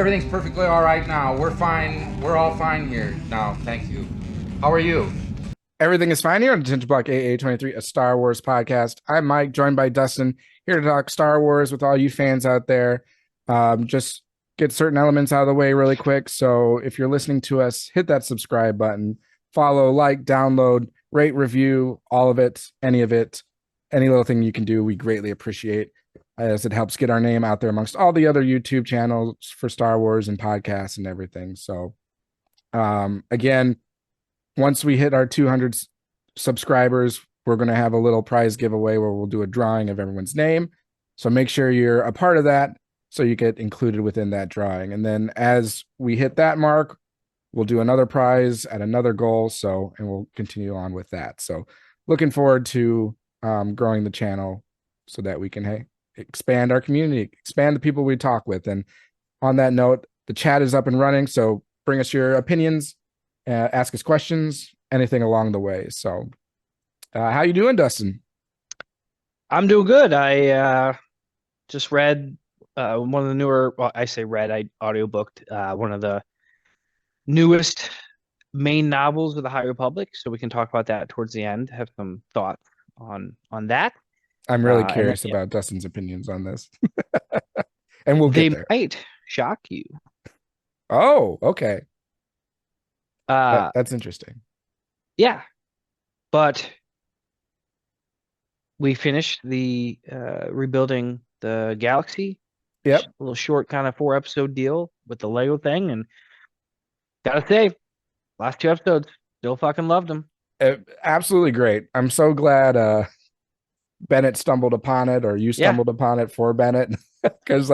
everything's perfectly all right now. We're fine. We're all fine here now. Thank you. How are you? Everything is fine here on DetBlock AA23, a Star Wars podcast. I'm Mike, joined by Dustin, here to talk Star Wars with all you fans out there. Just get certain elements out of the way really quick. So if you're listening to us, hit that subscribe button, follow, like, download, rate, review, all of it, any little thing you can do, we greatly appreciate, as it helps get our name out there amongst all the other YouTube channels for Star Wars and podcasts and everything. So again, once we hit our 200 subscribers, we're going to have a little prize giveaway where we'll do a drawing of everyone's name. So make sure you're a part of that so you get included within that drawing. And then as we hit that mark, we'll do another prize at another goal. And we'll continue on with that. So looking forward to growing the channel so that we can expand our community, expand the people we talk with. And on that note, the chat is up and running. So bring us your opinions. Ask us questions, anything along the way. So how you doing, Dustin? I'm doing good. I just read one of the newer, well, I say read, I audiobooked one of the newest main novels of the High Republic, so we can talk about that towards the end, have some thoughts on that. I'm really curious about Dustin's opinions on this. And we'll get there. They might shock you. Oh, okay. That's interesting. Yeah, but we finished the rebuilding the galaxy. Yep. A little short kind of 4-episode deal with the Lego thing, and gotta say, last 2 episodes, still fucking loved them. Absolutely great. I'm so glad Bennett stumbled upon it, or you stumbled upon it for Bennett, because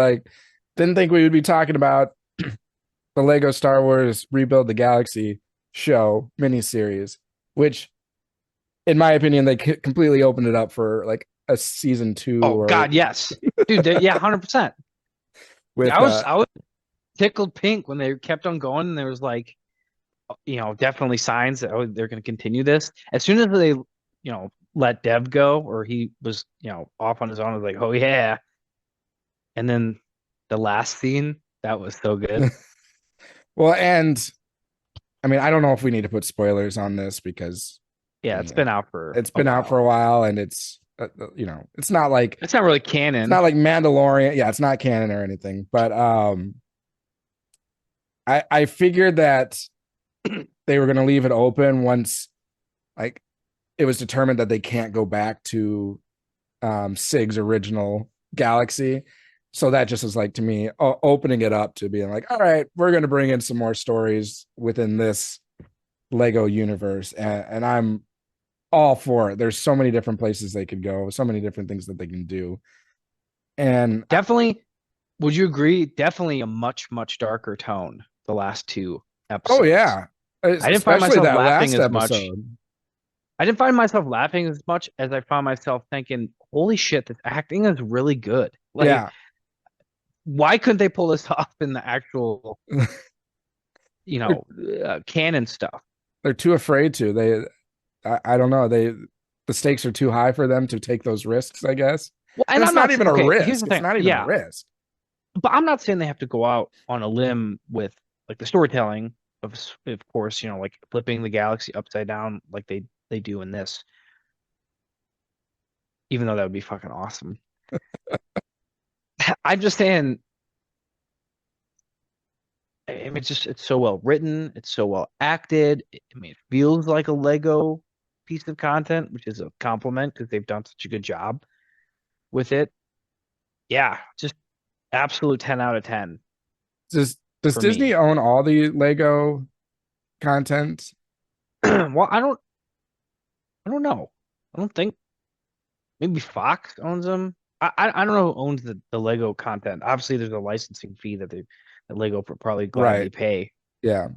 didn't think we would be talking about the Lego Star Wars Rebuild the Galaxy show miniseries, which, in my opinion, they completely opened it up for a season 2. Oh God, yes, dude. 100%. I was tickled pink when they kept on going, and there was definitely signs that they're going to continue this. As soon as they let Dev go, or he was off on his own, I was like, oh yeah. And then the last scene, that was so good. Well, and I mean, I don't know if we need to put spoilers on this because it's been out for a while, and it's it's not like it's not really canon. It's not like Mandalorian. Yeah, it's not canon or anything. But I figured that they were going to leave it open once it was determined that they can't go back to Sig's original galaxy. So that just is to me, opening it up to being all right, we're going to bring in some more stories within this Lego universe. And I'm all for it. There's so many different places they could go, so many different things that they can do. And definitely, would you agree? Definitely a much, much darker tone the last 2 episodes. Oh, yeah. I didn't find myself laughing as much. I didn't find myself laughing as much as I found myself thinking, holy shit, this acting is really good. Yeah. Why couldn't they pull this off in the actual, canon stuff? They're too afraid to. I don't know. The stakes are too high for them to take those risks, I guess. Well, and it's not even a risk. It's not even a risk. But I'm not saying they have to go out on a limb with the storytelling of course, flipping the galaxy upside down like they do in this. Even though that would be fucking awesome. I'm just saying, I mean, it's so well written, it's so well acted. I mean, it feels like a Lego piece of content, which is a compliment because they've done such a good job with it. Yeah, just absolute 10 out of 10. Does Disney own all the Lego content? Well, I don't know. I don't think, maybe Fox owns them. I don't know who owns the Lego content. Obviously, there's a licensing fee that Lego probably gladly pay. Yeah.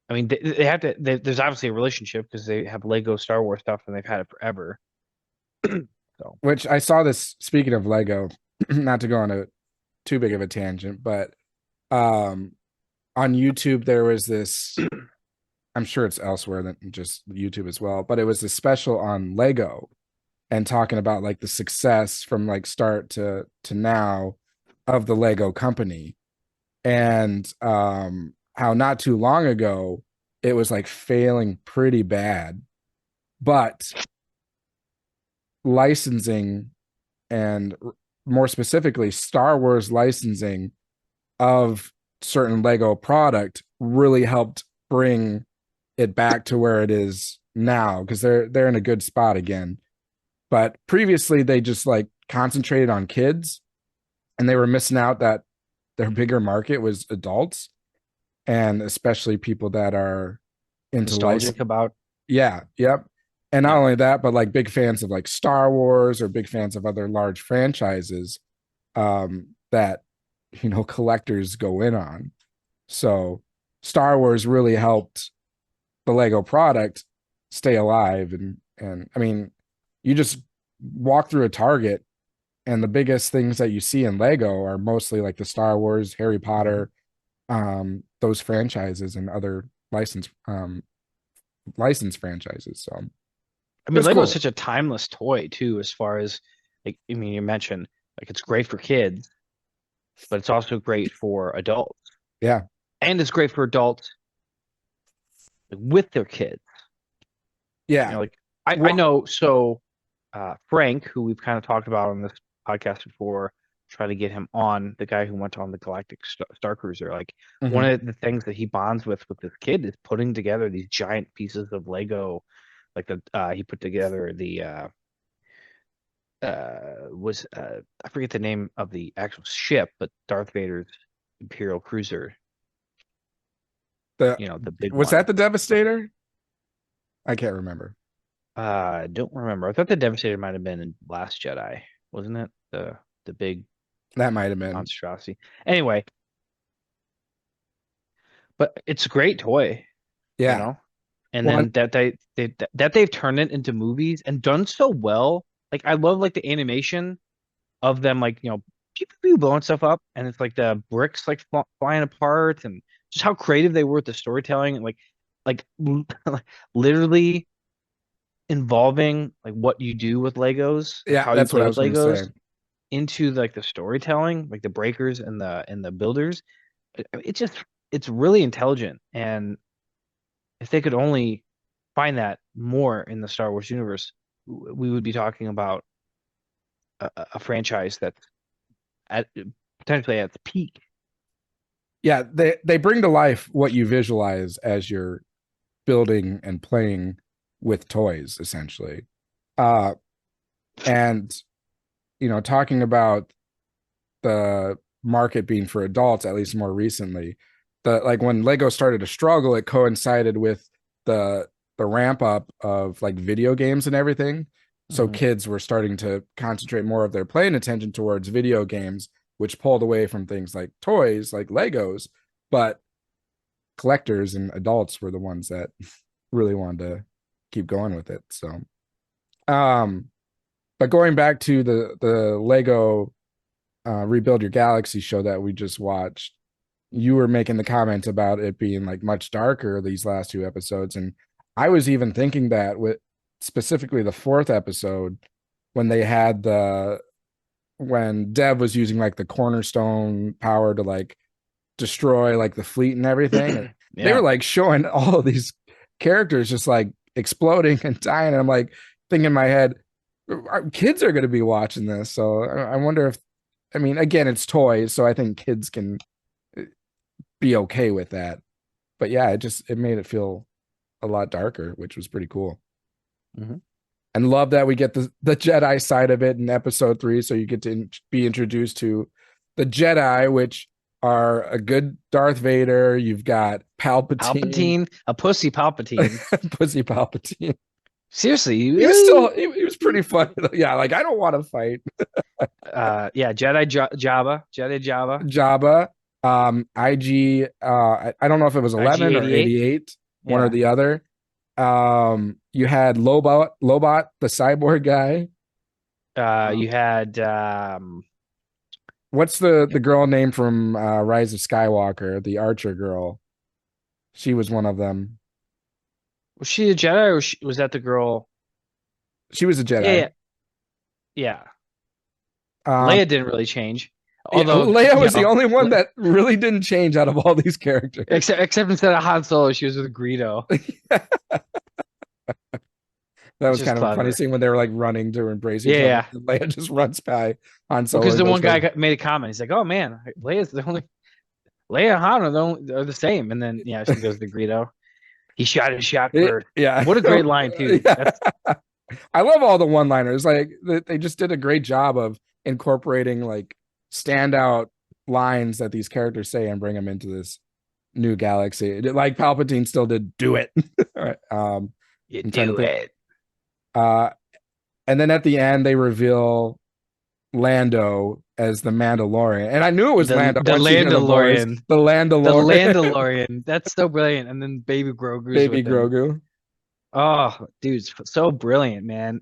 I mean, they have to. There's obviously a relationship because they have Lego Star Wars stuff and they've had it forever. So, which I saw this. Speaking of Lego, not to go on a too big of a tangent, but on YouTube there was this. I'm sure it's elsewhere than just YouTube as well, but it was a special on Lego and talking about the success from start to now of the Lego company. and how not too long ago it was like failing pretty bad, but licensing and more specifically Star Wars licensing of certain Lego product really helped bring it back to where it is now, because they're in a good spot again. But previously they just like concentrated on kids, and they were missing out that their bigger market was adults, and especially people that are into nostalgic about. Yeah, yep. And not only that, but like big fans of like Star Wars or big fans of other large franchises that collectors go in on. So Star Wars really helped the Lego product stay alive. And I mean, you just walk through a Target and the biggest things that you see in Lego are mostly like the Star Wars, Harry Potter, those franchises and other license franchises. So I mean, Lego cool. is such a timeless toy too, as far as like, I mean, you mentioned like it's great for kids, but it's also great for adults. Yeah. And it's great for adults with their kids. Yeah. Like I know, so Frank, who we've kind of talked about on this podcast before, try to get him on, the guy who went on the Galactic Star Cruiser. Like one of the things that he bonds with this kid is putting together these giant pieces of Lego. Like he put together the I forget the name of the actual ship, but Darth Vader's Imperial cruiser. The big was one. that the Devastator? I can't remember. I don't remember. I thought the Devastator might have been in Last Jedi, wasn't it? The big that might have been monstrosity. Anyway, but it's a great toy. Yeah. And then that they've turned it into movies and done so well. Like I love like the animation of them, like pew blowing stuff up, and it's like the bricks like flying apart, and just how creative they were with the storytelling, and like literally involving like what you do with Legos, yeah, how that's you play what I was with going to Legos say. into like the storytelling, like the breakers and the builders. It's really intelligent, and if they could only find that more in the Star Wars universe, we would be talking about a franchise that's potentially at the peak. Yeah, they bring to life what you visualize as you're building and playing with toys, essentially. And talking about the market being for adults, at least more recently, like when Lego started to struggle, it coincided with the ramp up of like video games and everything. So kids were starting to concentrate more of their playing attention towards video games, which pulled away from things like toys, like Legos. But collectors and adults were the ones that really wanted to keep going with it. So, but going back to the Lego Rebuild Your Galaxy show that we just watched, you were making the comment about it being like much darker these last two episodes, and I was even thinking that with specifically the fourth episode, when they had when Dev was using like the cornerstone power to like destroy like the fleet and everything. Yeah. They were like showing all of these characters just like exploding and dying, and I'm like thinking in my head, our kids are going to be watching this, so I wonder if, I mean, again, it's toys, so I think kids can be okay with that. But yeah, it made it feel a lot darker, which was pretty cool. And love that we get the Jedi side of it in episode 3, so you get to be introduced to the Jedi, which are a good Darth Vader. You've got Palpatine, a pussy Palpatine. Pussy Palpatine. Seriously, he was pretty funny. Yeah, like I don't want to fight. Yeah, Jedi Jabba. IG. I don't know if it was 11 or 88, one or the other. You had Lobot, the cyborg guy. You had what's the girl name from Rise of Skywalker, the archer girl? She was one of them. Was she a Jedi, or was that the girl? She was a Jedi. Yeah. Leia didn't really change. Although Leia was the only one that really didn't change out of all these characters. Except instead of Han Solo, she was with Greedo. That was kind of a funny scene when they were like running to embrace each other. Yeah. Leia just runs by Han Solo. Because the one guy made a comment. He's like, "Oh man, Leia's the only Leia and Han are the same." And then she goes to Greedo. He shot his shot first. Yeah. What a great line too. Yeah. I love all the one-liners. Like they just did a great job of incorporating like standout lines that these characters say and bring them into this new galaxy. Like Palpatine still did "do it." You do it. And then at the end they reveal Lando as the Mandalorian, and I knew it was Lando. The Landalorian. The Landalorian. The Landalorian. That's so brilliant. And then Baby Grogu. Baby Grogu. Oh, dude, it's so brilliant, man.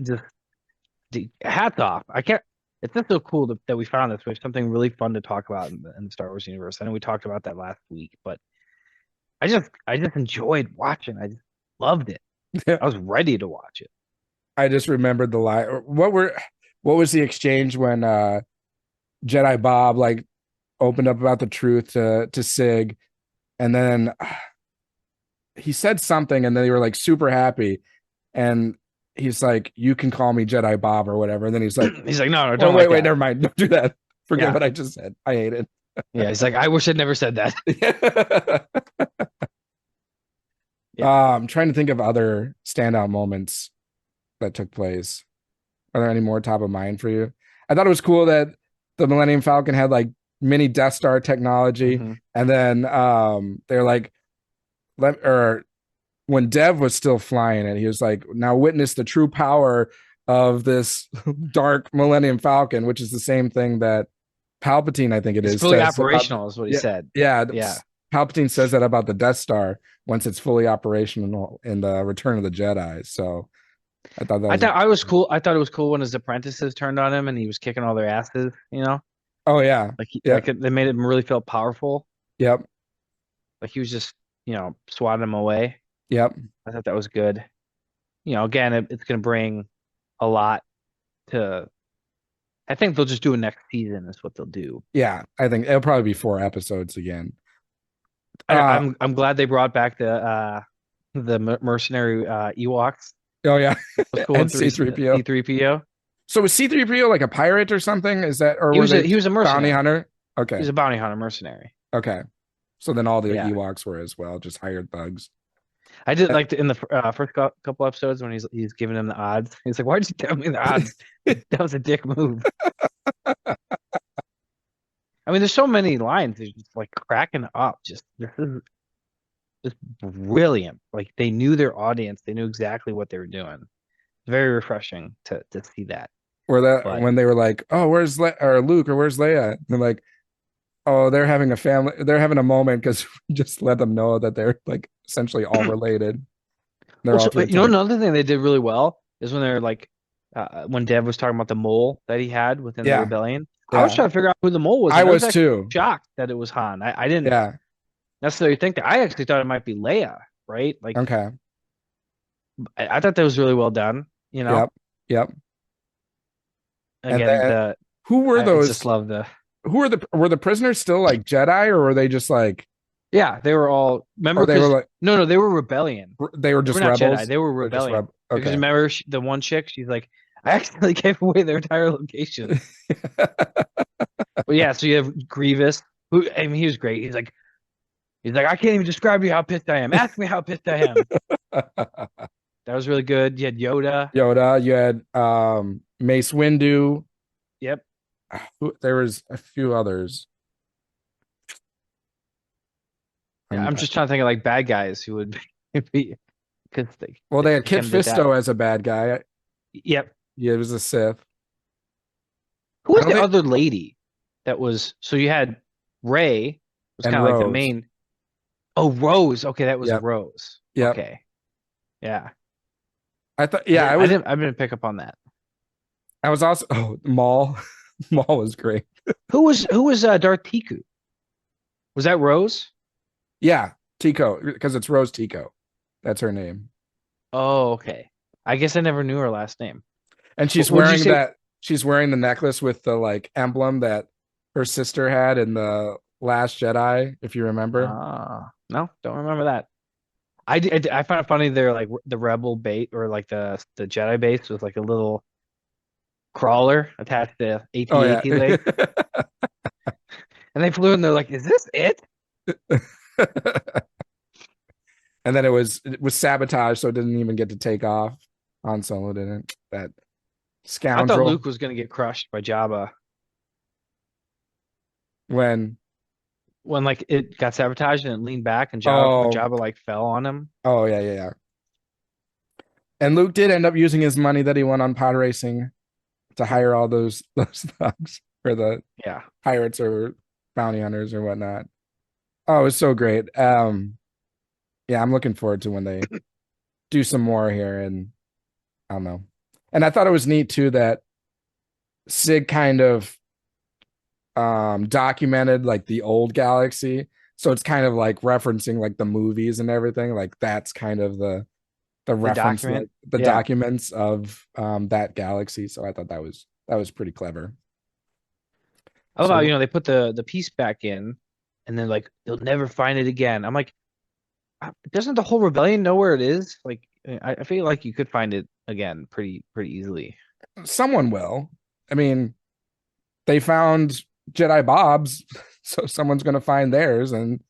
Dude, hats off. I can't. It's just so cool that we found this. We have something really fun to talk about in the Star Wars universe. I know we talked about that last week, but I just enjoyed watching. I just loved it. I was ready to watch it. I just remembered the line. What was the exchange when Jedi Bob like opened up about the truth to Sig, and then he said something, and then they were like super happy, and he's like, "You can call me Jedi Bob" or whatever. And then he's like, "No, don't wait, never mind, don't do that. Forget what I just said. I hate it." Yeah, he's like, "I wish I'd never said that." I'm trying to think of other standout moments that took place. Are there any more top of mind for you? I thought it was cool that the Millennium Falcon had like mini Death Star technology, and then they're like, when Dev was still flying it, he was like, "Now witness the true power of this dark Millennium Falcon," which is the same thing that Palpatine, I think it's fully operational, is what he said. Yeah. Palpatine says that about the Death Star once it's fully operational in the Return of the Jedi. So I thought that was cool. I thought it was cool when his apprentices turned on him and he was kicking all their asses, Oh yeah. Like they made him really feel powerful. Yep. Like he was just, swatting them away. Yep. I thought that was good. Again, it's going to bring a lot to. I think they'll just do it next season. Is what they'll do. Yeah, I think it'll probably be 4 episodes again. I'm glad they brought back the mercenary Ewoks. Oh yeah, cool. And C-3PO. C-3PO. So was C-3PO like a pirate or something? Is that or he was a mercenary. Bounty hunter? Okay, he was a bounty hunter mercenary. Okay, so then all the Ewoks were as well, just hired thugs. I did like in the first couple episodes when he's giving him the odds. He's like, "Why'd you tell me the odds?" That was a dick move. I mean, there's so many lines. They're just like cracking up. This is just brilliant. Like they knew their audience. They knew exactly what they were doing. Very refreshing to see that. When they were like, "Oh, where's Luke or where's Leia?" And they're like, "Oh, they're having a family. They're having a moment because we just let them know that they're like essentially all related." Another thing they did really well is when they're like, when Dev was talking about the mole that he had within the rebellion. Yeah. I was trying to figure out who the mole was. I was too shocked that it was Han. I didn't necessarily think that. I actually thought it might be Leia, right? Like, okay. I thought that was really well done. Yep. Again, who were those? I just love were the prisoners still like Jedi, or were they just like? Yeah, they were all. Remember, they were like no, they were rebellion. They were just rebels. Jedi. They were rebellion. Okay. Because remember the one chick? She's like, I accidentally gave away their entire location. But yeah, so you have Grievous, who he was great. He's like, I can't even describe to you how pissed I am. Ask me how pissed I am. That was really good. You had Yoda. You had Mace Windu. Yep. There was a few others. Yeah, I'm just trying to think of like bad guys who would be because they had Kit Fisto as a bad guy. Yep. Yeah, it was a Sith. Who was the other lady that was? So you had Rey was kind of like the main. Oh, Rose. Okay, that was Rose. Yeah. Okay. Yeah. I thought. Yeah, I didn't pick up on that. I was also Maul. Maul was great. Who was Darth Tiku? Was that Rose? Yeah, Tico, because it's Rose Tico. That's her name. Oh, okay. I guess I never knew her last name. And she's wearing that. She's wearing the necklace with the like emblem that her sister had in the Last Jedi, if you remember. No, don't remember that. I find it funny they're like the rebel base or like the Jedi base was like a little crawler attached to Oh yeah. AT-AT leg. And they flew and they're like, is this it? And then it was sabotaged, so it didn't even get to take off. Han Solo didn't. That I thought scoundrel. Luke was gonna get crushed by Jabba when like it got sabotaged and it leaned back and Jabba like fell on him. Oh yeah. And Luke did end up using his money that he won on pod racing to hire all those thugs for the pirates or bounty hunters or whatnot. Oh, it was so great. Yeah, I'm looking forward to when they do some more here, and I don't know. And I thought it was neat too that Sig kind of documented like the old galaxy. So it's kind of like referencing like the movies and everything. Like that's kind of the reference, the documents of that galaxy. So I thought that was pretty clever. I love how, they put the piece back in and then like you'll never find it again. I'm like, doesn't the whole rebellion know where it is? Like I feel like you could find it again pretty easily. Someone will. I mean, they found Jedi Bob's, so someone's going to find theirs and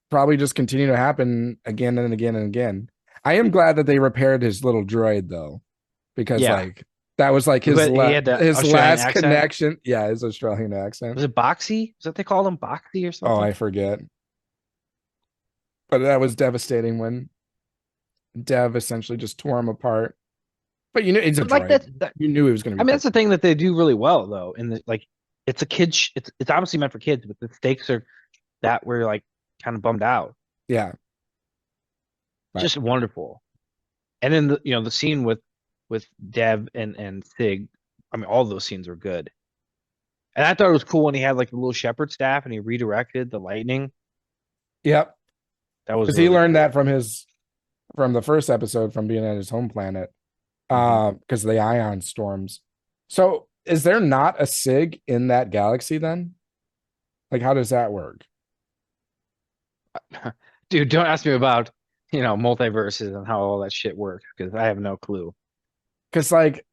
probably just continue to happen again and again and again. I am glad that they repaired his little droid though, because like that was like his last connection. Yeah, his Australian accent. Was it Boxy? Is that they called him Boxy or something? Oh, I forget. But that was devastating when Dev essentially just tore him apart. But it's a droid. Like that, you knew it was going to be. I mean, that's the thing that they do really well though. In the like, it's a kid. It's obviously meant for kids, but the stakes are that we're like kind of bummed out. Yeah. Just wonderful. And then the scene with Dev and Sig, I mean all those scenes were good. And I thought it was cool when he had like the little shepherd staff and he redirected the lightning. Yep. That was because he learned that from the first episode from being at his home planet. Because of the ion storms. So is there not a Sig in that galaxy then? Like how does that work? Dude, don't ask me about multiverses and how all that shit works because I have no clue. Because like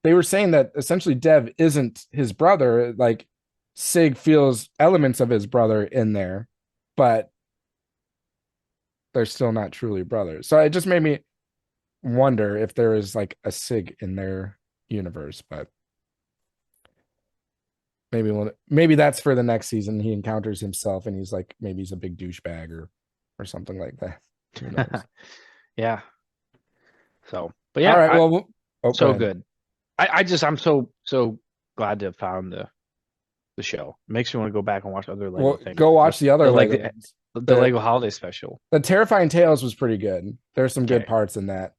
they were saying that essentially Dev isn't his brother. Like Sig feels elements of his brother in there, but they're still not truly brothers. So it just made me wonder if there is like a Sig in their universe, but maybe that's for the next season. He encounters himself and he's like, maybe he's a big douchebag or something like that. Who knows? Yeah. So, but yeah, all right. So good. I'm so glad to have found the show. It makes me want to go back and watch other Lego things. Go watch the other Lego. The Lego Holiday Special. The Terrifying Tales was pretty good. There's some good parts in that.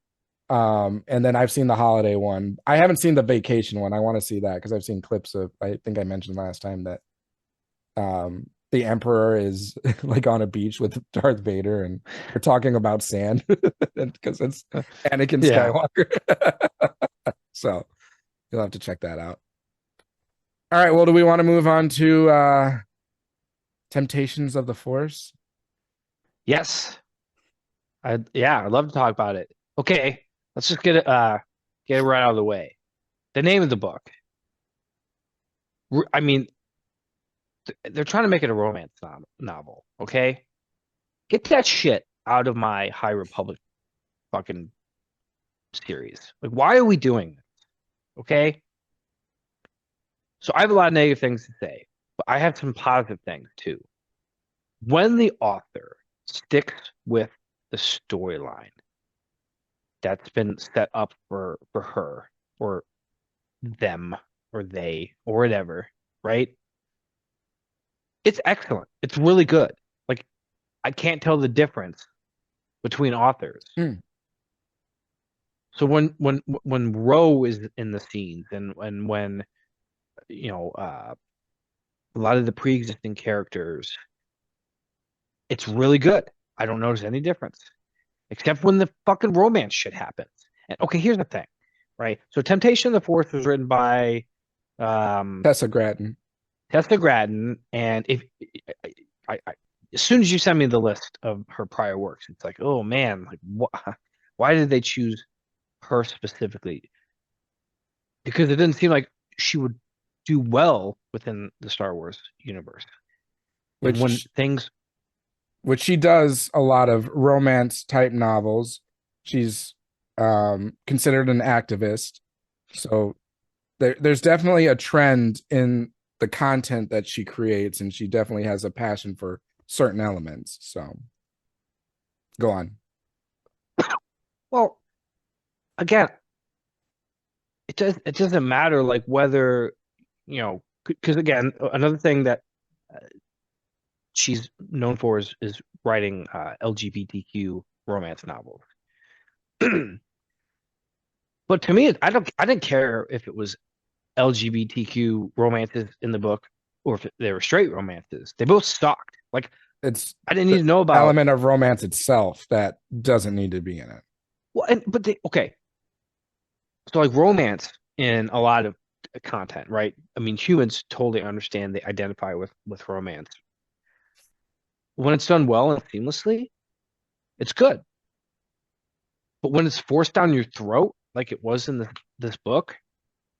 And then I've seen the holiday one. I haven't seen the vacation one. I want to see that because I've seen clips of. I think I mentioned last time that the Emperor is like on a beach with Darth Vader, and we're talking about sand because it's Anakin Skywalker. So you'll have to check that out. All right. Well, do we want to move on to Temptations of the Force? Yes. I'd love to talk about it. Okay, let's just get it right out of the way. The name of the book. I mean, they're trying to make it a romance novel. Okay, get that shit out of my High Republic fucking series. Like, why are we doing this? Okay. So I have a lot of negative things to say, but I have some positive things too. When the author sticks with the storyline that's been set up for her or them or they or whatever, right? It's excellent. It's really good. Like I can't tell the difference between authors. So when Ro is in the scenes and when a lot of the pre-existing characters, it's really good. I don't notice any difference. Except when the fucking romance shit happens. And okay, here's the thing, right? So Temptation of the Force was written by Tessa Gratton. Tessa Gratton, and if I as soon as you send me the list of her prior works, it's like, oh man, like why did they choose her specifically? Because it didn't seem like she would do well within the Star Wars universe. And when which things, she does a lot of romance type novels. She's considered an activist, so there's definitely a trend in the content that she creates, and she definitely has a passion for certain elements. So go on. well, again, it doesn't matter like whether, because again, another thing that she's known for is writing LGBTQ romance novels. But to me, I didn't care if it was LGBTQ romances in the book or if they were straight romances. They both sucked. Like It's I didn't need to know about element of romance itself that doesn't need to be in it. well, okay. So like romance in a lot of content, right? I mean, humans totally understand, they identify with romance. When it's done well and seamlessly, it's good. But when it's forced down your throat, like it was in this book,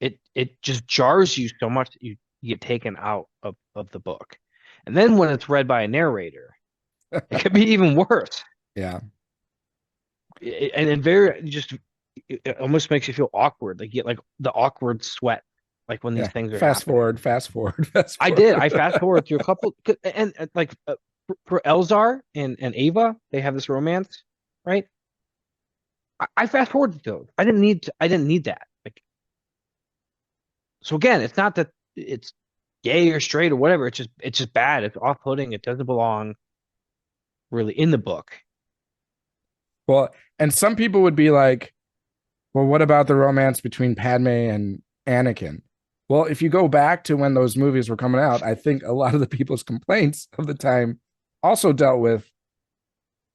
it just jars you so much that you get taken out of the book. And then when it's read by a narrator, it could be even worse. Yeah. And very just it almost makes you feel awkward. Like you get like the awkward sweat, like when these things are fast happening. forward, fast forward, fast I forward. did. I fast forward through a couple, and like for Elzar and Ava, they have this romance, right? I fast forwarded those. I didn't need that. Like, so again, it's not that it's gay or straight or whatever. It's just bad. It's off-putting. It doesn't belong really in the book. Well, and some people would be like, well, what about the romance between Padme and Anakin? Well, if you go back to when those movies were coming out, I think a lot of the people's complaints of the time also dealt with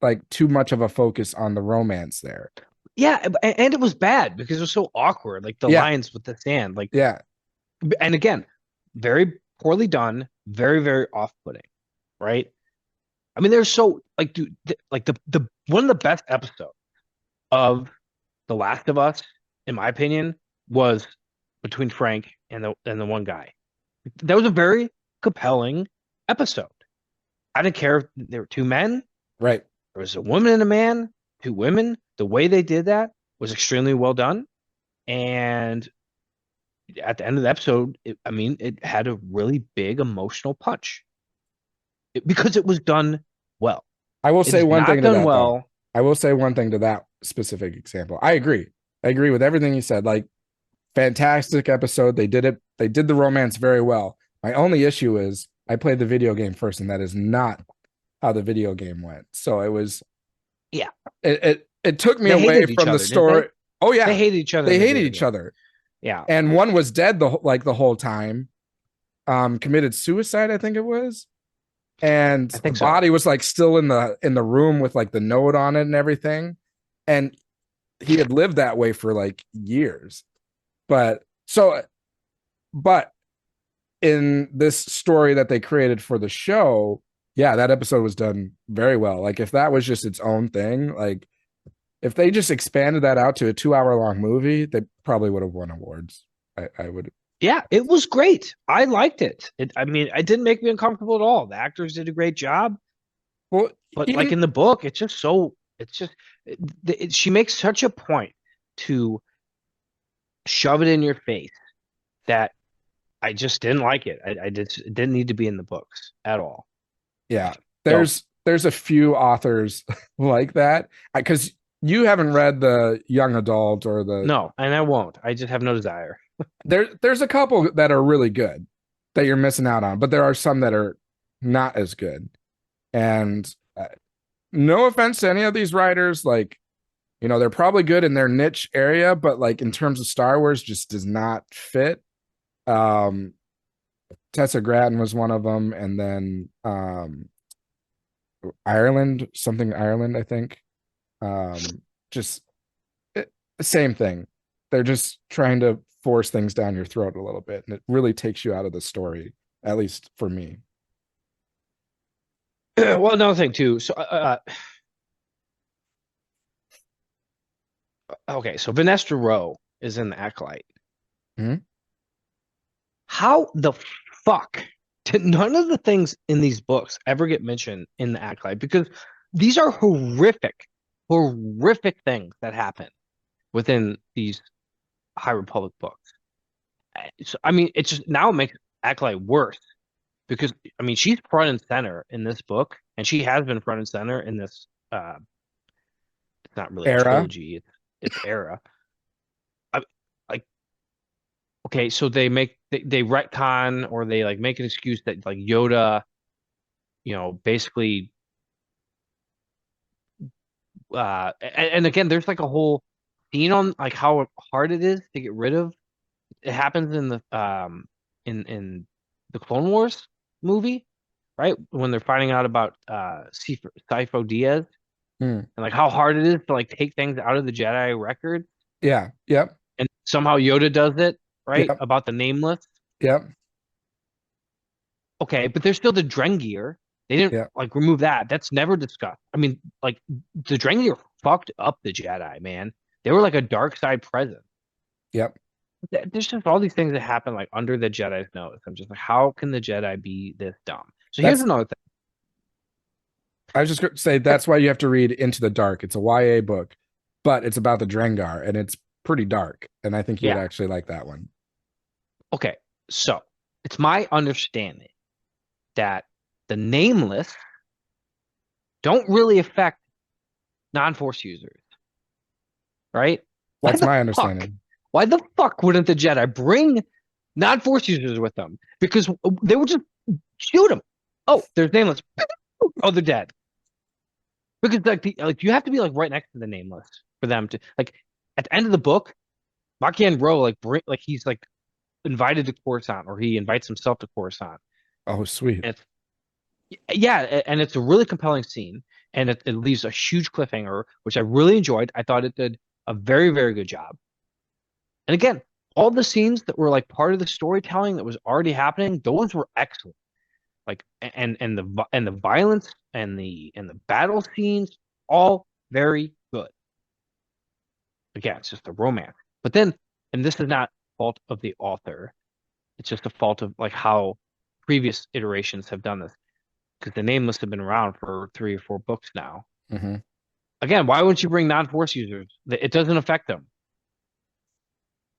like too much of a focus on the romance there. Yeah, and it was bad because it was so awkward, like the lines with the sand, like and again, very poorly done, very very off-putting, right? I mean, they're so like, dude, like the one of the best episodes of The Last of Us, in my opinion, was between Frank and the one guy. That was a very compelling episode. I didn't care if there were two men. Right. There was a woman and a man, two women. The way they did that was extremely well done. And at the end of the episode, it had a really big emotional punch because it was done well. I will say one thing to that. Well. I will say one thing to that specific example. I agree with everything you said. Like, fantastic episode. They did it. They did the romance very well. My only issue is I played the video game first, and that is not how the video game went. So it was, it took me away from the story. Oh yeah, they hated each other. They hated each other. Yeah, and one was dead the whole time. Committed suicide, I think it was, and the body was like still in the room with like the note on it and everything, and he had lived that way for like years. But in this story that they created for the show, yeah, that episode was done very well. Like, if that was just its own thing, like if they just expanded that out to a 2-hour long movie, they probably would have won awards. I would. Yeah, it was great. I liked it. It didn't make me uncomfortable at all. The actors did a great job. Well, but like in the book, she makes such a point to shove it in your face that I just didn't like it. It didn't need to be in the books at all. Yeah, there's a few authors like that, because you haven't read the young adult or the no, and I won't. I just have no desire. There's a couple that are really good that you're missing out on, but there are some that are not as good. And no offense to any of these writers, like, they're probably good in their niche area, but like in terms of Star Wars, just does not fit. Tessa Gratton was one of them, and then Ireland, I think. Just same thing. They're just trying to force things down your throat a little bit, and it really takes you out of the story at least for me. Well, another thing too. So, okay, so Vanessa Rowe is in the Acolyte. Mhm. How the fuck did none of the things in these books ever get mentioned in the Acolyte? Because these are horrific, horrific things that happen within these High Republic books. So, I mean, it's just now it makes Acolyte worse because I mean she's front and center in this book, and she has been front and center in this. It's not really a Era. trilogy; it's era. Like, okay, so they retcon or they like make an excuse that like Yoda, basically. And again, there's like a whole scene on like how hard it is to get rid of. It happens in in the Clone Wars movie, right? When they're finding out about Sifo Dyas and like how hard it is to like take things out of the Jedi record. Yeah. Yep. And somehow Yoda does it, right? Yep. About the nameless. Yep. Okay, but there's still the Drengir. They didn't like remove that. That's never discussed. I mean, like the Drengir fucked up the Jedi, man. They were like a dark side presence. Yep. There's just all these things that happen like under the Jedi's nose. I'm just like, how can the Jedi be this dumb? So here's another thing. I was just going to say that's why you have to read Into the Dark. It's a YA book, but it's about the Drengar, and it's pretty dark. And I think you would actually like that one. Okay, so it's my understanding that the nameless don't really affect non-Force users, right? That's my understanding. Why the fuck wouldn't the Jedi bring non-Force users with them? Because they would just shoot them. Oh, there's nameless. Oh, they're dead. Because like you have to be like right next to the nameless for them to like at the end of the book, Mach and Ro like he's like invited to Coruscant or he invites himself to Coruscant. Oh, sweet. And it's a really compelling scene and it leaves a huge cliffhanger, which I really enjoyed. I thought it did a very, very good job. And again, all the scenes that were like part of the storytelling that was already happening, those were excellent. Like and the violence and the battle scenes, all very good. Again, it's just a romance. But then, and this is not fault of the author, it's just a fault of like how previous iterations have done this. Because the Nameless have been around for 3 or 4 books now. Mm-hmm. Again, why wouldn't you bring non-Force users? It doesn't affect them.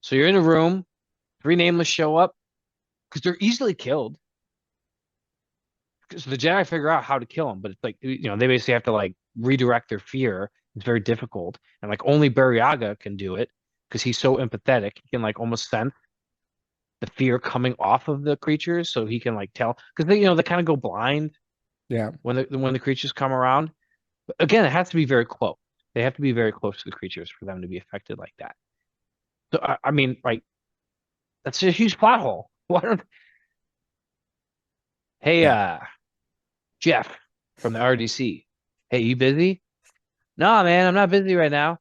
So you're in a room, 3 Nameless show up because they're easily killed. So the Jedi figure out how to kill them, but it's like they basically have to like redirect their fear. It's very difficult, and like only Barriaga can do it because he's so empathetic. He can like almost sense the fear coming off of the creatures, so he can like tell because they kind of go blind. Yeah. When the creatures come around, but again, it has to be very close. They have to be very close to the creatures for them to be affected like that. So I mean, like that's a huge plot hole. Why don't? Hey, Jeff from the RDC. Hey, you busy? No, man, I'm not busy right now.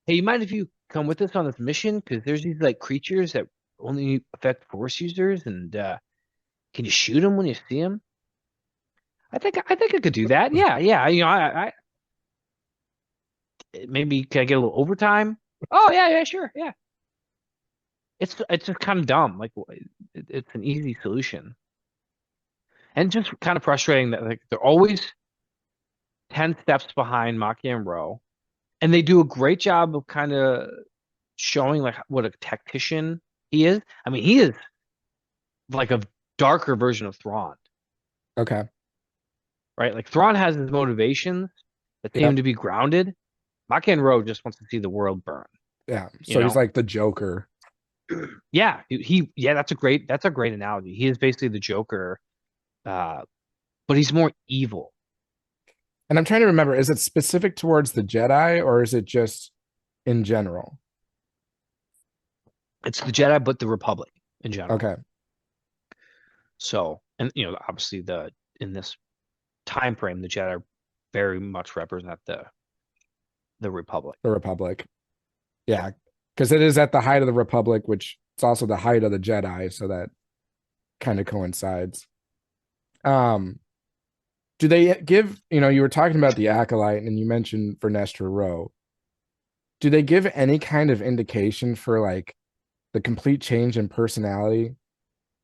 Hey, you mind if you come with us on this mission? Because there's these like creatures that only affect Force users, and can you shoot them when you see them? I think I could do that. Yeah. I maybe can I get a little overtime? Oh yeah, sure, yeah. It's just kind of dumb. Like it's an easy solution, and just kind of frustrating that like they're always 10 steps behind Maki and Ro, and they do a great job of kind of showing like what a tactician he is. I mean, he is like a darker version of Thrawn. Okay. Right? Like Thrawn has his motivations that seem to be grounded. Maki and Ro just wants to see the world burn. Yeah. So he's like the Joker. Yeah, that's a great analogy. He is basically the Joker, but he's more evil. And I'm trying to remember, is it specific towards the Jedi or is it just in general? It's the Jedi, but the Republic in general. Okay. So, and obviously in this time frame, the Jedi very much represent the Republic. The Republic. Yeah. Because it is at the height of the Republic, which it's also the height of the Jedi, so that kind of coincides. Do they give, you were talking about the Acolyte and you mentioned Vernestra Rowe. Do they give any kind of indication for like the complete change in personality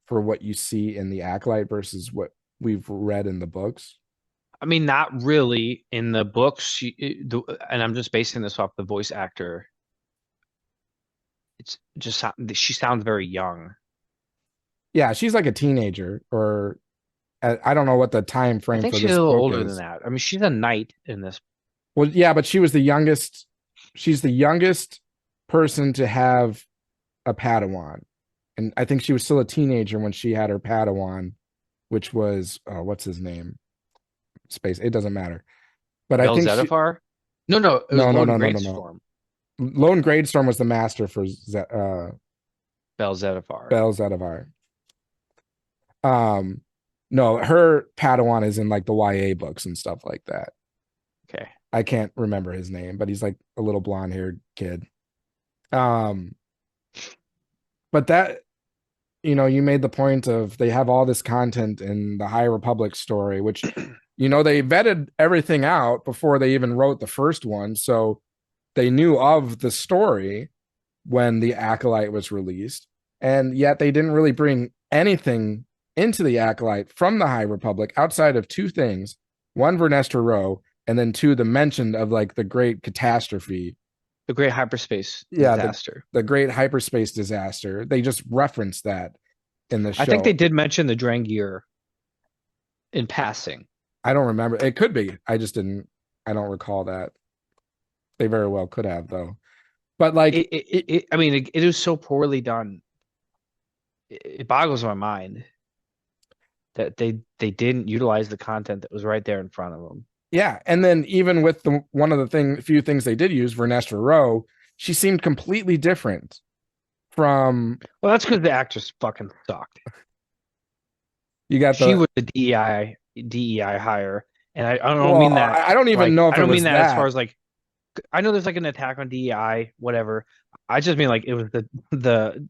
for what you see in the Acolyte versus what we've read in the books? I mean, not really in the books. And I'm just basing this off the voice actor. It's just she sounds very young. Yeah, she's like a teenager, or I don't know what the time I frame think for she's this a little book older is. than that. I mean, she's a knight in this. Well, yeah, but she was the youngest. She's the youngest person to have a Padawan, and I think she was still a teenager when she had her Padawan, which was what's his name? Space. It doesn't matter. But I think she. Belzetifar? No, it was No, no, Lone no, no, no, Greatstorm. no. Lone Gradestorm was the master for Belzetifar. Belzetifar. No, her Padawan is in like the YA books and stuff like that. Okay. I can't remember his name, but he's like a little blonde-haired kid. But that, you made the point of they have all this content in the High Republic story, which, they vetted everything out before they even wrote the first one. So they knew of the story when the Acolyte was released. And yet they didn't really bring anything into the Acolyte from the High Republic outside of two things. One, Vernestra Rowe, and then two, the mention of like the great catastrophe. The great hyperspace disaster. The great hyperspace disaster. They just referenced that in the show. I think they did mention the Drangir in passing. I don't remember. It could be. I don't recall that. They very well could have, though. But like, it is so poorly done. It boggles my mind that they didn't utilize the content that was right there in front of them. Yeah, and then even with one of the few things they did use, Vernestra Rowe, she seemed completely different from. Well, that's because the actress fucking sucked. She was the DEI hire, and I don't mean that. I don't even know if I don't mean that as far as like. I know there's like an attack on DEI, whatever. I just mean like it was the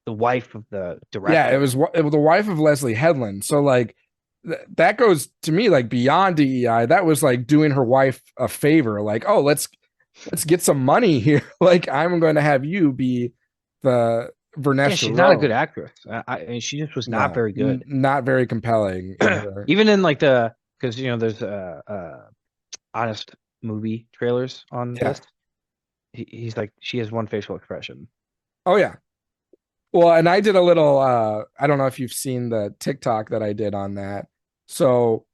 wife of the director. Yeah, it was the wife of Leslie Headland. So like that goes to me like beyond DEI. That was like doing her wife a favor. Like, oh, let's get some money here. Like, I'm going to have you be the Vernestra. Yeah, she's not a good actress. She just was not very good. Not very compelling. Even in like because there's honest movie trailers on this. He's like, she has one facial expression. Oh yeah. Well, and I did a little I don't know if you've seen the TikTok that I did on that. So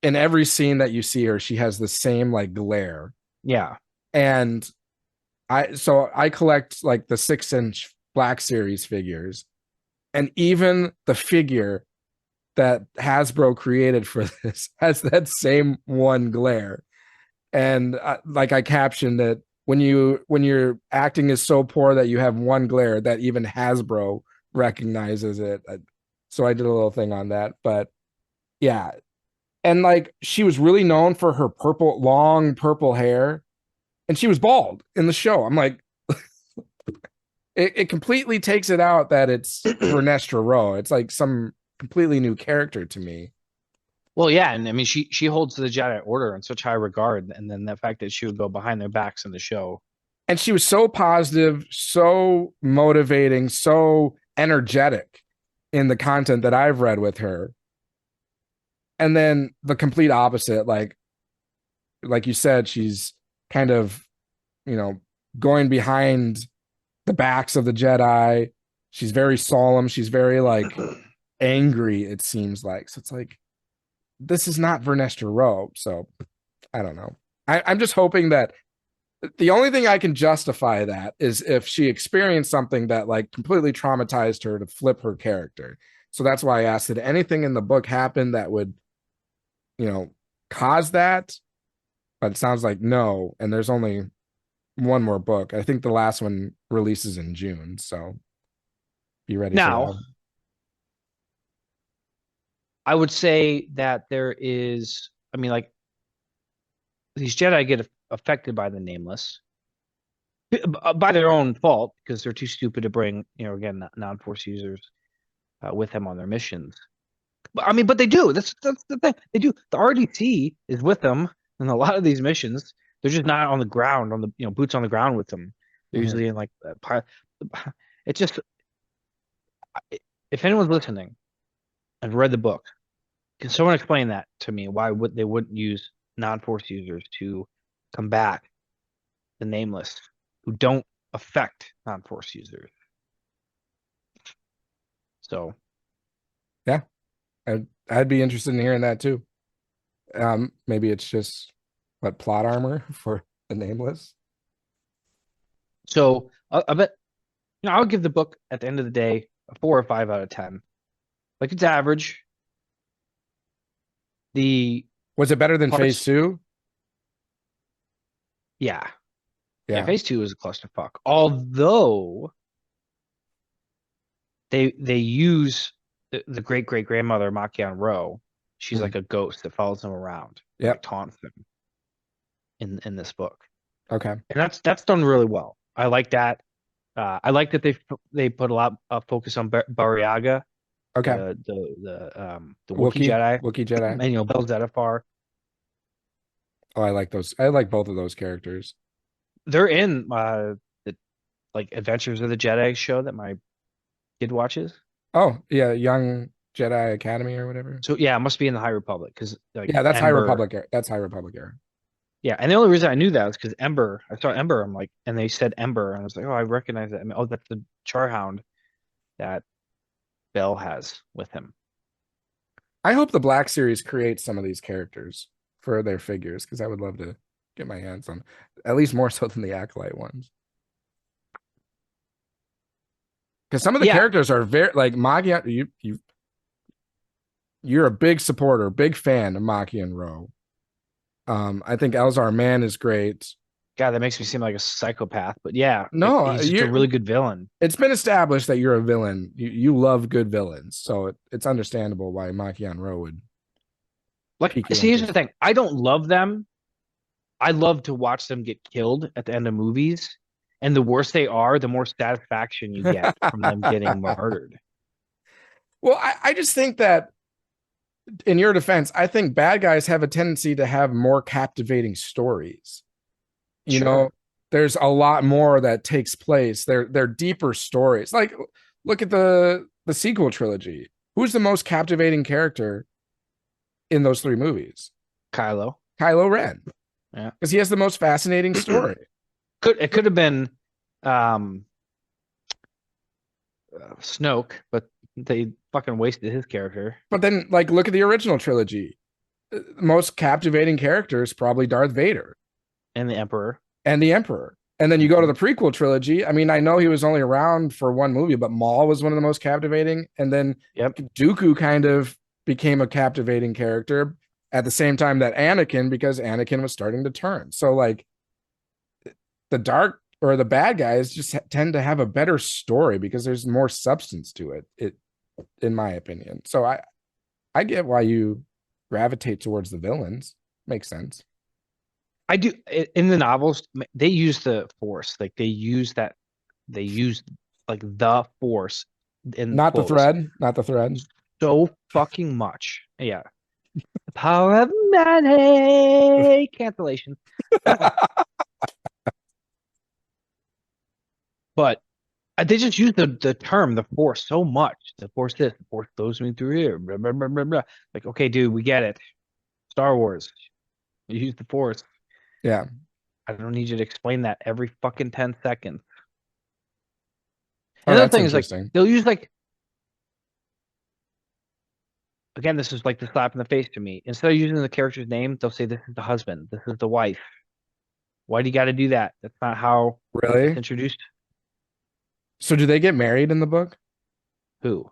in every scene that you see her, she has the same like glare. Yeah. And I collect like the 6-inch Black Series figures. And even the figure that Hasbro created for this has that same one glare. And I captioned that when your acting is so poor that you have one glare, that even Hasbro recognizes it. So I did a little thing on that, but yeah. And like, she was really known for her long purple hair, and she was bald in the show. I'm like, it completely takes it out that it's Vernestra Rowe. It's like some completely new character to me. Well, yeah, and I mean, she holds the Jedi Order in such high regard, and then the fact that she would go behind their backs in the show. And she was so positive, so motivating, so energetic in the content that I've read with her. And then the complete opposite, like you said, she's kind of, going behind the backs of the Jedi. She's very solemn. She's very like angry, it seems like. So it's like, this is not Vernestra Rowe. So I don't know. I'm just hoping that the only thing I can justify that is if she experienced something that like completely traumatized her to flip her character. So that's why I asked, did anything in the book happen that would, cause that? But it sounds like no. And there's only one more book. I think the last one releases in June. So be ready now. For that. I would say that there is, I mean, like, these Jedi get affected by the Nameless by their own fault because they're too stupid to bring, again, non-Force users with him on their missions. But they do. That's the thing. They do. The RDT is with them in a lot of these missions. They're just not on the ground, on the boots on the ground with them. They're usually in like it's just, if anyone's listening and read the book, can someone explain that to me? Why they wouldn't use non-Force users to combat the Nameless, who don't affect non-Force users? So, yeah, I'd be interested in hearing that too. Maybe it's just plot armor for the Nameless. So I bet I'll give the book at the end of the day a 4 or 5 out of 10. Like, it's average. Was it better than Phase 2? Yeah. Phase 2 is a clusterfuck. Although they use the great grandmother Makian Ro. She's like a ghost that follows him around. Yeah, like, taunts him in this book. Okay, and that's done really well. I like that. I like that they put a lot of focus on Bariaga. Okay. The Wookiee Jedi. And Bel Zettifar. Oh, I like those. I like both of those characters. They're in the Adventures of the Jedi show that my kid watches. Oh, yeah, Young Jedi Academy or whatever. So yeah, it must be in the High Republic, because that's High Republic era. That's High Republic era. Yeah, and the only reason I knew that was because Ember. I saw Ember. I'm like, and they said Ember, and I was like, oh, I recognize that. That's the Charhound that Bell has with him. I hope the Black Series creates some of these characters for their figures, because I would love to get my hands on at least more so than the Acolyte ones. Because some of the characters are very like Maki. You're a big supporter, big fan of Maki and Ro. I think Elzar Mann is great. God, that makes me seem like a psychopath, but yeah, no, he's just a really good villain. It's been established that you're a villain. You love good villains, so it's understandable why Maki and Ro would. See, here's the thing: I don't love them. I love to watch them get killed at the end of movies, and the worse they are, the more satisfaction you get from them getting murdered. Well, I just think that, in your defense, I think bad guys have a tendency to have more captivating stories. You know, there's a lot more that takes place. They're deeper stories. Like, look at the sequel trilogy. Who's the most captivating character in those 3 movies? Kylo Ren. Yeah, because he has the most fascinating story. It could have been Snoke, but they fucking wasted his character. But then, look at the original trilogy. The most captivating character is probably Darth Vader. And the Emperor. And then you go to the prequel trilogy. I mean, I know he was only around for 1 movie, but Maul was one of the most captivating. And then Dooku kind of became a captivating character at the same time that Anakin, because Anakin was starting to turn. So, the dark or the bad guys just tend to have a better story because there's more substance to it, in my opinion. So I get why you gravitate towards the villains. Makes sense. I do. In the novels, they use the Force. They use the Force in not quotes. Not the thread. So fucking much. Yeah. The power of money. Cancellation. But they just use the term the Force so much. The Force this, the Force goes me through here. Blah, blah, blah, blah, blah. Like, okay, dude, we get it. Star Wars. You use the Force. Yeah. I don't need you to explain that every fucking 10 seconds. Another thing is, they'll use again, this is like the slap in the face to me. Instead of using the character's name, they'll say this is the husband, this is the wife. Why do you got to do that? That's not how it's introduced. So do they get married in the book? Who?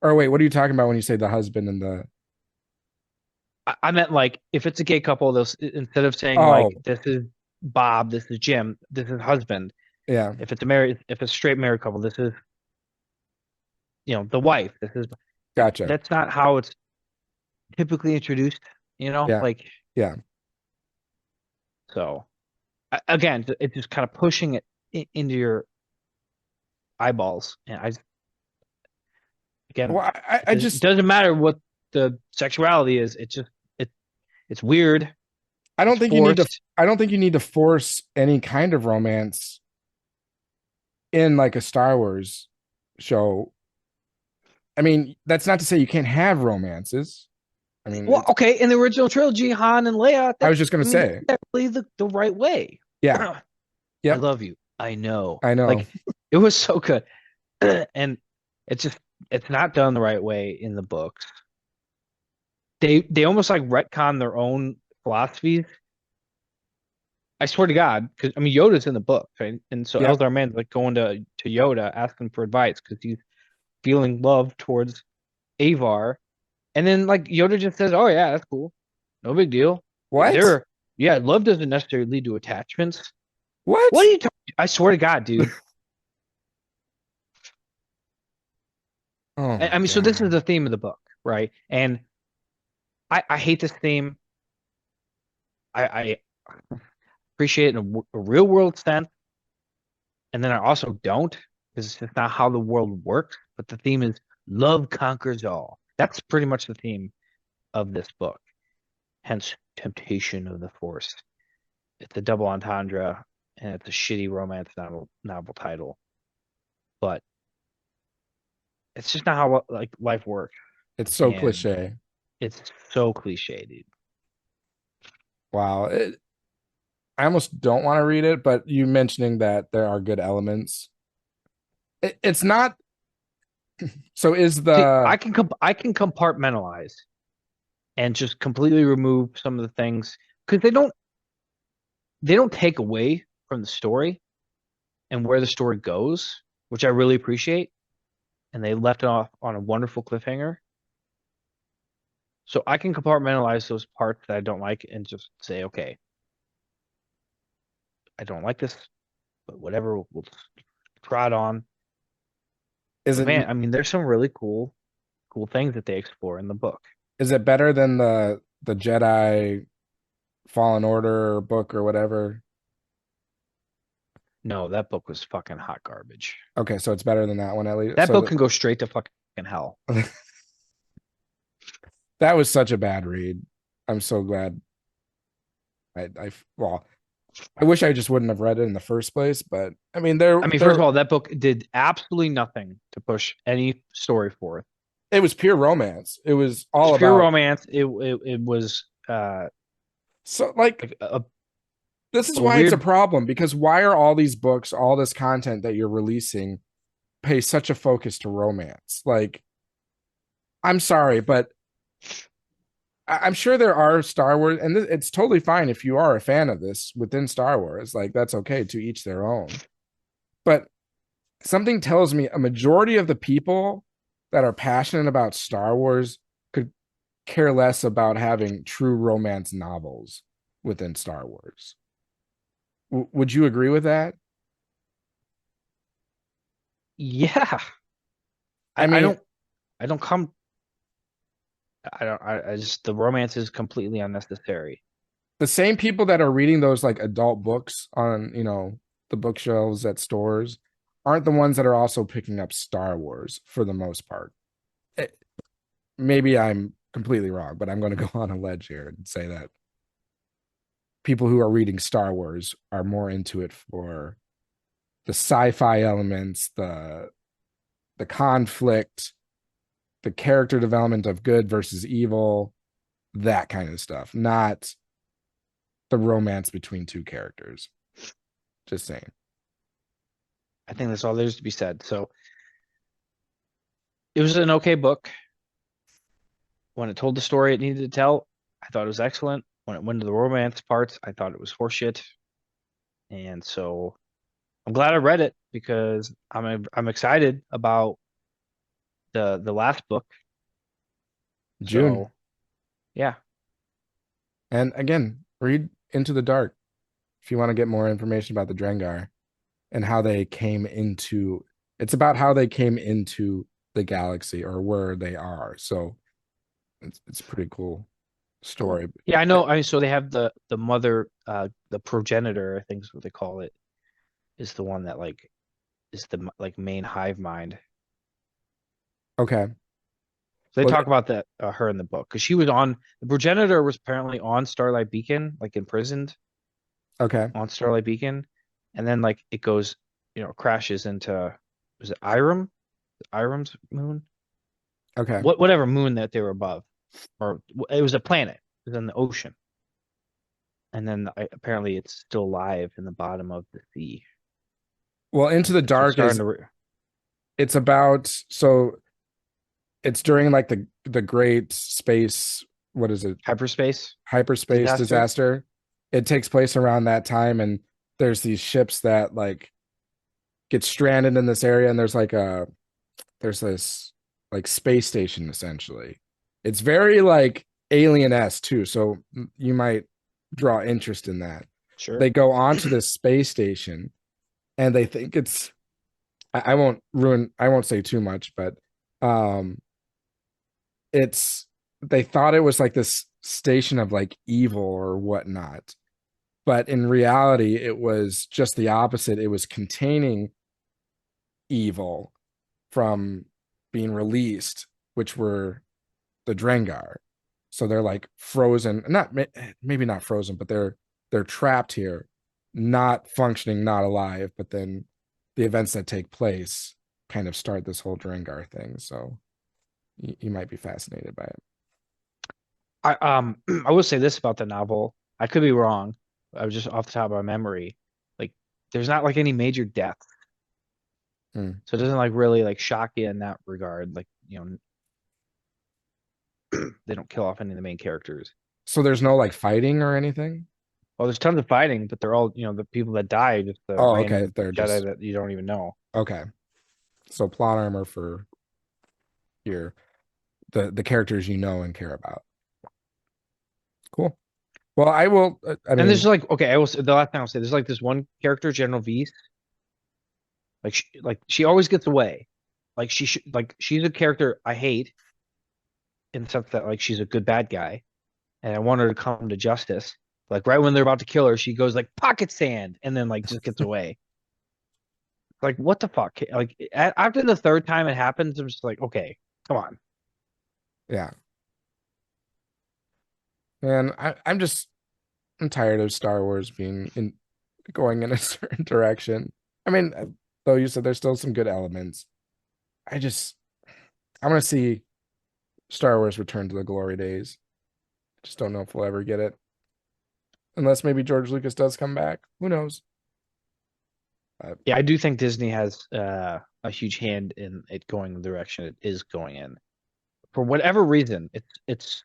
Or wait, what are you talking about when you say the husband and the... I meant, if it's a gay couple, they'll, instead of saying this is Bob, this is Jim, this is husband. Yeah. If it's a straight married couple, this is, the wife. This is... Gotcha. That's not how it's typically introduced, Yeah. Yeah. So, again, it's just kind of pushing it into your eyeballs, and Again, Well, I just it doesn't matter what the sexuality is. It's weird. I don't It's think forced. I don't think you need to force any kind of romance in like a Star Wars show. I mean, that's not to say you can't have romances. I mean, Well, okay, in the original trilogy, Han and Leia, I was just gonna say, that's really the right way. yeah, I yep, love you. I know. I know. Like, it was so good. And it's just it's not done the right way in the books. They almost like retcon their own philosophies. I swear to God, because I mean Yoda's in the book, right? And so Yep. Eldar Man's like going to Yoda asking for advice because he's feeling love towards Avar. And then like Yoda just says, "Oh yeah, that's cool. No big deal." What? Yeah, love doesn't necessarily lead to attachments. What? What are you talking? I swear to God, dude. Oh my I mean, so this is God. the theme of the book, right? And I hate this theme. I appreciate it in a real world sense, and then I also don't because it's just not how the world works. But the theme is love conquers all. That's pretty much the theme of this book. Hence, temptation of the Force. It's a double entendre, and it's a shitty romance novel title. But it's just not how like life works, It's so and cliche. it's so cliche, dude. Wow. I almost don't want to read it, but you mentioning that there are good elements. It's not. So is See, the I can compartmentalize and just completely remove some of the things because they don't take away from the story and where the story goes, which I really appreciate. And they left it off on a wonderful cliffhanger. So I can compartmentalize those parts that I don't like and just say, okay, I don't like this, but whatever, we'll trot on. is But it man, I mean, there's some really cool things that they explore in the book. is it better than the Jedi Fallen Order book or whatever? No, that book was fucking hot garbage. Okay, so it's better than that one at least. That So book can go straight to fucking hell. that was such a bad read. I'm so glad. Well, I wish I just wouldn't have read it in the first place, but I mean, I mean, first of all, that book did absolutely nothing to push any story forth. it was pure romance. It was all It's pure about romance. It was so like like this is a why it's a weird. problem because why are all these books, all this content that you're releasing pay such a focus to romance? Like, I'm sorry, but I'm sure there are Star Wars, and it's totally fine if you are a fan of this within Star Wars. Like, that's okay, to each their own. But something tells me a majority of the people that are passionate about Star Wars could care less about having true romance novels within Star Wars. Would you agree with that? Yeah, I mean, I don't come. I don't. I just the romance is completely unnecessary. the same people that are reading those like adult books on, the bookshelves at stores aren't the ones that are also picking up Star Wars for the most part. Maybe I'm completely wrong, but I'm going to go on a ledge here and say that people who are reading Star Wars are more into it for the sci-fi elements, the conflict, the character development of good versus evil, that kind of stuff, not the romance between two characters. Just saying. I think that's all there's to be said. So it was an okay book. When it told the story it needed to tell, I thought it was excellent. When it went to the romance parts, I thought it was horseshit. And so I'm glad I read it because I'm excited about the last book. June. So yeah. And again, read Into the Dark if you want to get more information about the Drengar and how they came into it's about how they came into the galaxy or where they are. So it's a pretty cool story. Yeah, I know. So they have the mother, the progenitor, I think is what they call it, is the one that like is the like main hive mind. Okay. So they talk about that her in the book because she was on the progenitor was apparently on Starlight Beacon, like imprisoned Okay. on Starlight Beacon, and then like it goes, crashes into was it Irem, Irem's moon, Okay. whatever moon that they were above, or it was a planet, it was in the ocean, and then apparently it's still alive in the bottom of the sea. Well, Into the Dark is it's about it's during like the great space, what is it? Hyperspace disaster. It takes place around that time, and there's these ships that like get stranded in this area, and there's this like space station essentially. It's very like alien-esque too, so you might draw interest in that. Sure. They go onto this space station and they think it's I won't say too much, but they thought it was like this station of like evil or whatnot, but in reality it was just the opposite. It was containing evil from being released, which were the Drengar. So they're like frozen, maybe not frozen, but they're trapped here, not functioning, not alive. But then the events that take place kind of start this whole Drengar thing. So you might be fascinated by it. I will say this about the novel. I could be wrong. I was just off the top of my memory. Like, there's not like any major death. So it doesn't like really like shock you in that regard. Like, they don't kill off any of the main characters. So there's no like fighting or anything? Well, there's tons of fighting, but they're all, the people that die, just the okay. They're Jedi that you don't even know. Okay. So plot armor for the characters you know and care about. Cool. Well, I will. And there's like, okay, the last thing I'll say, there's like this one character, General Vise. Like she always gets away. Like she's a character I hate in the sense that like she's a good bad guy, and I want her to come to justice. Like right when they're about to kill her, she goes like pocket sand, and then like just gets away. Like what the fuck? Like after the third time it happens, I'm just like, okay, come on. Yeah. And I'm tired of Star Wars going in a certain direction. I mean, though you said there's still some good elements. I want to see Star Wars return to the glory days. Just don't know if we'll ever get it. Unless maybe George Lucas does come back. Who knows? Yeah, I do think Disney has a huge hand in it going the direction it is going in. For whatever reason, it's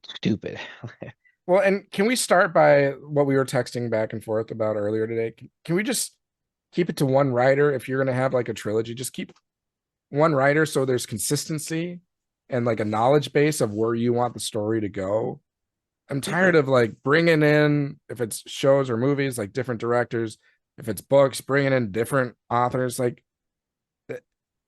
stupid. Well, and can we start by what we were texting back and forth about earlier today? Can we just keep it to one writer? If you're going to have like a trilogy, just keep one writer so there's consistency and like a knowledge base of where you want the story to go. I'm tired of like bringing in, if it's shows or movies, like different directors. If it's books, bringing in different authors. Like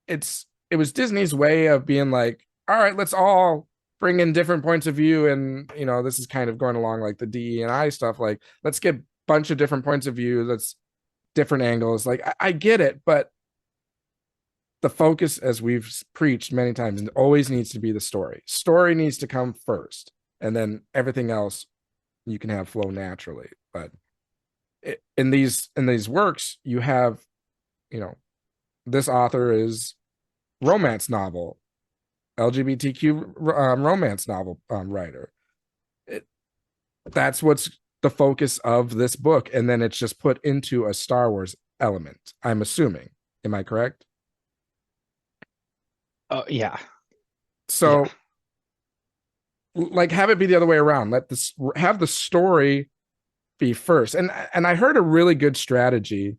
it was Disney's way of being like, all right, let's all bring in different points of view. And, this is kind of going along like the DE&I stuff. Like, let's get a bunch of different points of view. That's different angles. Like, I get it, but the focus, as we've preached many times, always needs to be the story. Story needs to come first, and then everything else you can have flow naturally. But in these works, you have, this author is romance novel, LGBTQ romance novel writer. That's what's the focus of this book, and then it's just put into a Star Wars element, I'm assuming. Am I correct? Yeah. So, like, have it be the other way around. Have the story be first. And I heard a really good strategy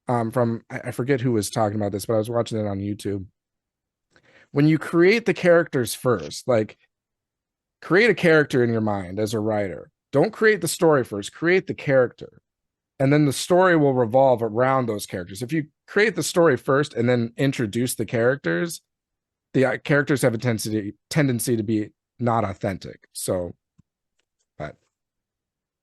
from, I forget who was talking about this, but I was watching it on YouTube. When you create the characters first, like create a character in your mind as a writer. Don't create the story first, create the character. And then the story will revolve around those characters. If you create the story first and then introduce the characters have a tendency to be not authentic. So, but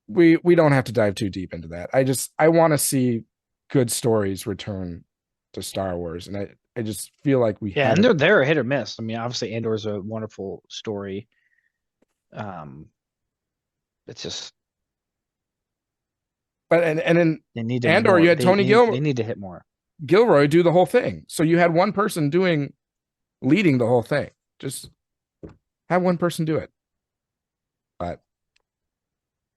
we don't have to dive too deep into that. I want to see good stories return to Star Wars. And I just feel like we and they're a hit or miss. I mean, obviously Andor's a wonderful story. It's just, but and in they need to Andor, more. you had Tony They need to hit more. Gilroy do the whole thing. So you had one person leading the whole thing. Just have one person do it. But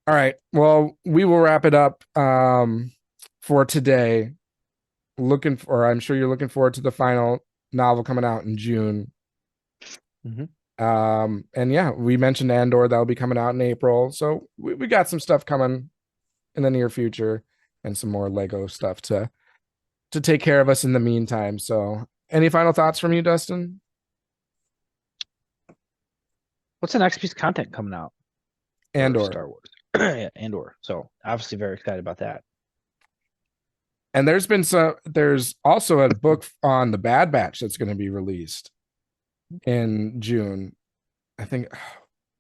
all right. Well, we will wrap it up for today. I'm sure you're looking forward to the final novel coming out in June. And yeah, we mentioned Andor, that'll be coming out in April. So we got some stuff coming in the near future and some more Lego stuff to take care of us in the meantime. So any final thoughts from you, Dustin? What's the next piece of content coming out? Andor. Star Wars. Yeah, Andor. So obviously very excited about that. And there's also a book on the Bad Batch that's going to be released in June. I think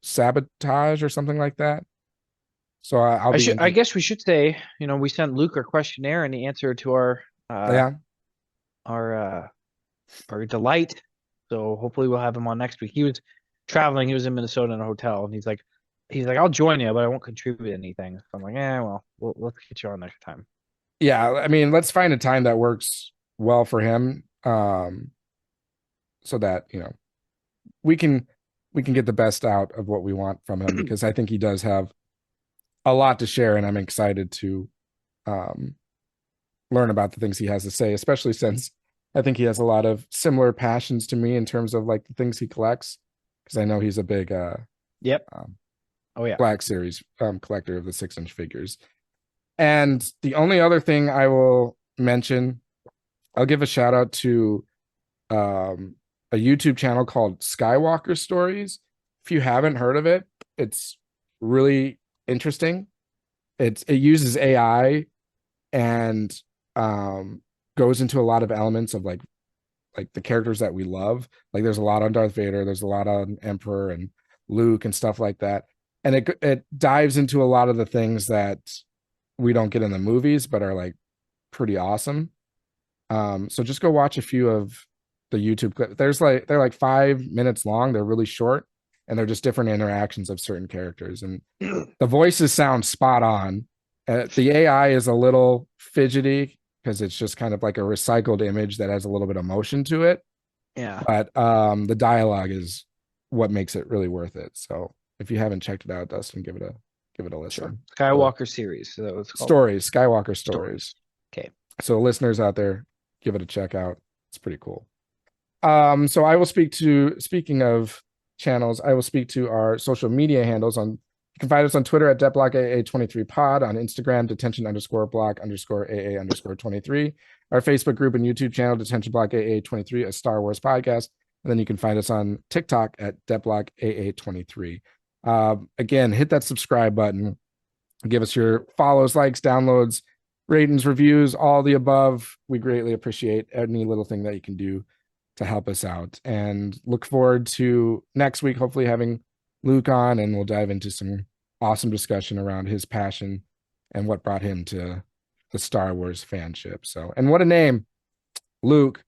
Sabotage or something like that. So I guess we should say, we sent Luke our questionnaire and the answer to our delight. So hopefully we'll have him on next week. He was traveling. He was in Minnesota in a hotel, and he's like, I'll join you, but I won't contribute anything. So I'm like, well, let's get you on next time. Yeah, I mean, let's find a time that works well for him, so that we can get the best out of what we want from him, because I think he does have a lot to share, and I'm excited to learn about the things he has to say, especially since I think he has a lot of similar passions to me in terms of like the things he collects, because I know he's a big Black Series collector of the 6-inch figures. And the only other thing I will mention, I'll give a shout out to a YouTube channel called Skywalker Stories. If you haven't heard of it, it's really interesting. It uses AI and goes into a lot of elements of like the characters that we love. Like there's a lot on Darth Vader, there's a lot on Emperor and Luke and stuff like that. And it dives into a lot of the things that we don't get in the movies, but are like pretty awesome. So just go watch a few of the YouTube clips. They're like 5 minutes long. They're really short, and they're just different interactions of certain characters. And the voices sound spot on. The AI is a little fidgety because it's just kind of like a recycled image that has a little bit of motion to it. Yeah. But the dialogue is what makes it really worth it. So if you haven't checked it out, Dustin, give it a listen. Sure. Skywalker series. So it's called Skywalker Stories. Okay. So listeners out there, give it a check out. It's pretty cool. So I will speaking of channels, I will speak to our social media handles. You can find us on Twitter at DetBlockAA23pod, on Instagram, detention_block_AA_23, our Facebook group and YouTube channel, Detention Block AA23, a Star Wars podcast. And then you can find us on TikTok at DetBlockAA23. Again, hit that subscribe button, give us your follows, likes, downloads, ratings, reviews, all the above. We greatly appreciate any little thing that you can do to help us out, and look forward to next week, hopefully having Luke on, and we'll dive into some awesome discussion around his passion and what brought him to the Star Wars fanship. So, and what a name, Luke.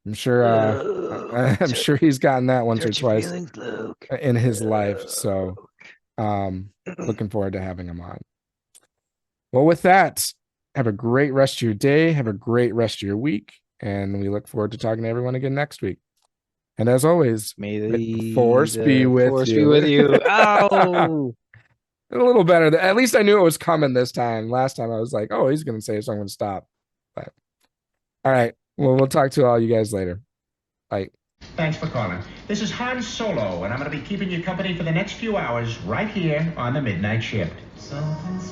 I'm sure he's gotten that once or twice in his life. So looking forward to having him on. Well, with that, have a great rest of your day. Have a great rest of your week. And we look forward to talking to everyone again next week. And as always, may the Force be with you. Ow! A little better. At least I knew it was coming this time. Last time I was like, oh, he's going to say it, so I'm going to stop. But all right. Well, we'll talk to all you guys later. Bye. Thanks for calling. This is Han Solo, and I'm going to be keeping you company for the next few hours right here on the Midnight Shift. Something's